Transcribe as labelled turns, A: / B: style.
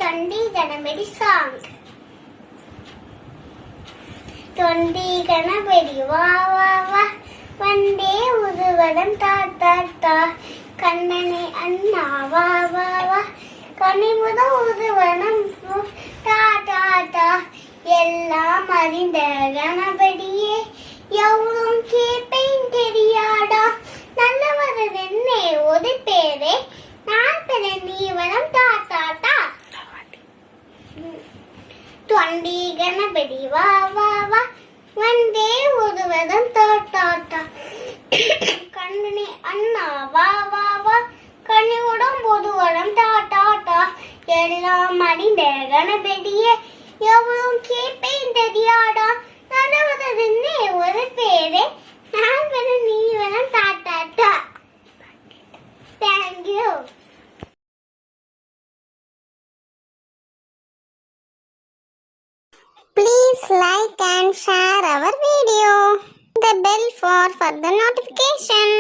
A: Tundi Ganapati song. Tundi Ganapati va va va. Vande Uduvadam ta ta ta. Kannane Anna va va va. Kanimuda Uduvadam ta ta ta. எல்லாம் அறிந்த கணபதியே எவ்வளவும் கேட்பேன் தெரியாடா நல்லவர் என்னே ஒதுப்பேரே நான் பெற நீவனம் தாத்தா தா தொண்டி கணபதி வா வா வா வந்தே ஒருவதம் தாத்தா தா கண்ணனே அண்ணா வா வா வா கண்ணியுடன் பொதுவரம் தாத்தா தா எல்லாம் அறிந்த கணபதியே எவ்வளவும் கேட்பேன் தெரியாடா நல்லவர் என்னே ஒதுப்பேரே நான் பெற நீவனம் தாத்தா தா. Thank you. Please like and share our video. The bell for further notification.